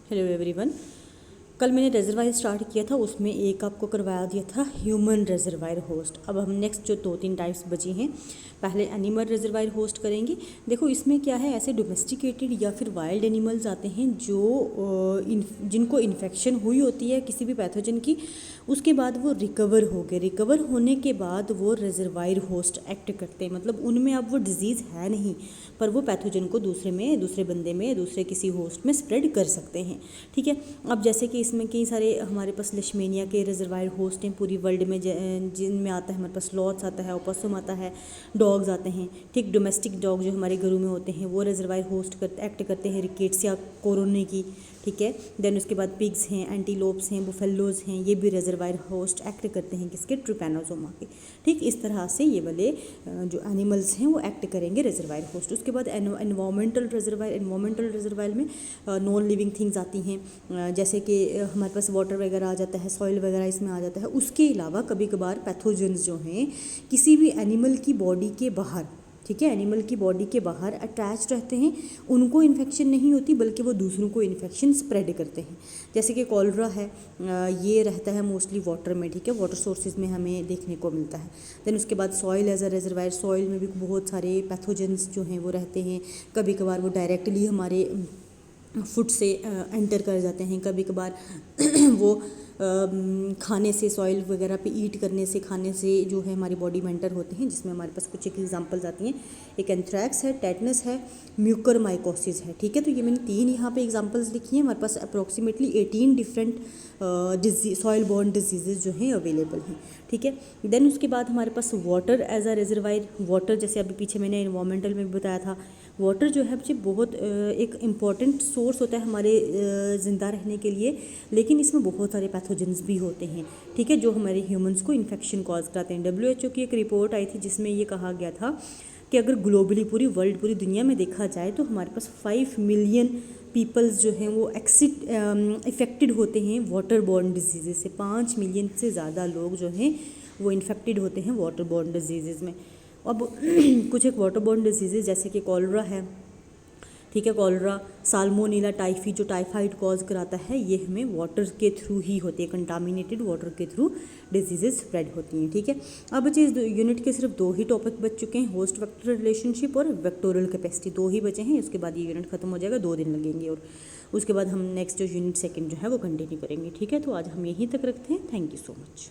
Hello everyone. कल मैंने reservoir start किया था, उसमें एक आपको करवाया दिया था ह्यूमन रिजर्वायर होस्ट। अब हम नेक्स्ट जो 2-3 टाइप्स बची हैं, पहले एनिमल रिजर्वायर होस्ट करेंगे। देखो इसमें क्या है, ऐसे डोमेस्टिकेटेड या फिर वाइल्ड एनिमल्स आते हैं जो जिनको इन्फेक्शन हुई होती है किसी भी पैथोजन की, उसके बाद वो रिकवर हो गए। रिकवर होने के बाद वो रिजर्वायर होस्ट एक्ट करते हैं, मतलब उनमें अब वो डिजीज़ है नहीं, पर वो पैथोजन को दूसरे बंदे में, दूसरे किसी होस्ट में स्प्रेड कर सकते हैं। ठीक है। अब जैसे कि इसमें कई सारे हमारे पास लेशमेनिया के रिजर्वायर होस्ट हैं पूरी वर्ल्ड में, जिनमें आता है हमारे पास स्लॉथ्स आता है, ओपोसम आता है, डॉग्स आते हैं। ठीक, डोमेस्टिक डॉग जो हमारे घरों में होते हैं वो रिजर्वायर होस्ट एक्ट करते हैं रिकेट्सिया कोरोनी की। ठीक है। देन उसके बाद पिग्स हैं, एंटीलोप्स हैं, बुफेलोज हैं, ये भी रिजर्वायर होस्ट एक्ट करते हैं किसके, ट्रिपैनोसोमा के। ठीक, इस तरह से ये वाले जो एनिमल्स हैं वो एक्ट करेंगे रिजर्वायर होस्ट। उसके बाद एनवायरमेंटल रिजर्वायर में नॉन लिविंग थिंग्स आती हैं, जैसे कि हमारे पास वाटर वगैरह आ जाता है, सॉइल वगैरह इसमें आ जाता है। उसके अलावा कभी कभार पैथोजेंस जो हैं किसी भी एनिमल की बॉडी के बाहर, ठीक है, एनिमल की बॉडी के बाहर अटैच रहते हैं, उनको इन्फेक्शन नहीं होती बल्कि वो दूसरों को इन्फेक्शन स्प्रेड करते हैं। जैसे कि कॉलरा है, ये रहता है मोस्टली वाटर में। ठीक है, वाटर सोर्सेज में हमें देखने को मिलता है। देन उसके बाद soil as a reservoir, soil में भी बहुत सारे पैथोजेंस जो हैं वो रहते हैं। कभी कभार वो डायरेक्टली हमारे फूड से एंटर कर जाते हैं, कभी कभार वो खाने से, सॉइल वगैरह पे ईट करने से, खाने से जो है हमारी बॉडी में एंटर होते हैं, जिसमें हमारे पास कुछ एक एग्जांपल्स आती हैं। एक एंथ्रैक्स है, टेटनस है, म्यूकरमाइकोसिस है। ठीक है, तो ये मैंने 3 यहाँ पे एग्जांपल्स लिखी हैं। हमारे पास approximately 18 different soil borne diseases जो हैं अवेलेबल हैं। ठीक है। देन उसके बाद हमारे पास water as a reservoir, water जैसे अभी पीछे मैंने एनवायरमेंटल में भी बताया था, वाटर जो है बच्चे बहुत एक इम्पॉर्टेंट सोर्स होता है हमारे ज़िंदा रहने के लिए, लेकिन इसमें बहुत सारे पैथोजेंस भी होते हैं। ठीक है, जो हमारे ह्यूमंस को इन्फेक्शन कॉज कराते हैं। WHO की एक रिपोर्ट आई थी जिसमें ये कहा गया था कि अगर ग्लोबली पूरी वर्ल्ड, पूरी दुनिया में देखा जाए तो हमारे पास 5 मिलियन पीपल्स जो हैं वो इफ़ेक्टेड होते हैं वाटर बॉर्न डिजीज़ से। 5 मिलियन से ज़्यादा लोग जो हैं वो इन्फेक्टेड होते हैं वाटर बॉर्न डिजीज़ में। अब कुछ एक वाटर बॉर्न डिजीज़ जैसे कि कॉलरा है, ठीक है, कॉलरा, साल्मोनेला टाइफी जो टाइफाइड कॉज कराता है, ये हमें वाटर के थ्रू ही होती है, कंटामिनेटेड वाटर के थ्रू डिजीजेज स्प्रेड होती हैं। ठीक है। अब बच्चे इस यूनिट के सिर्फ 2 ही टॉपिक बच चुके हैं, होस्ट वेक्टर रिलेशनशिप और वेक्टोरियल कैपेसिटी, 2 ही बचे हैं। उसके बाद ये यूनिट खत्म हो जाएगा, 2 दिन लगेंगे और उसके बाद हम नेक्स्ट जो यूनिट 2 जो है वो कंटिन्यू करेंगे। ठीक है, तो आज हम यहीं तक रखते हैं। Thank you so much.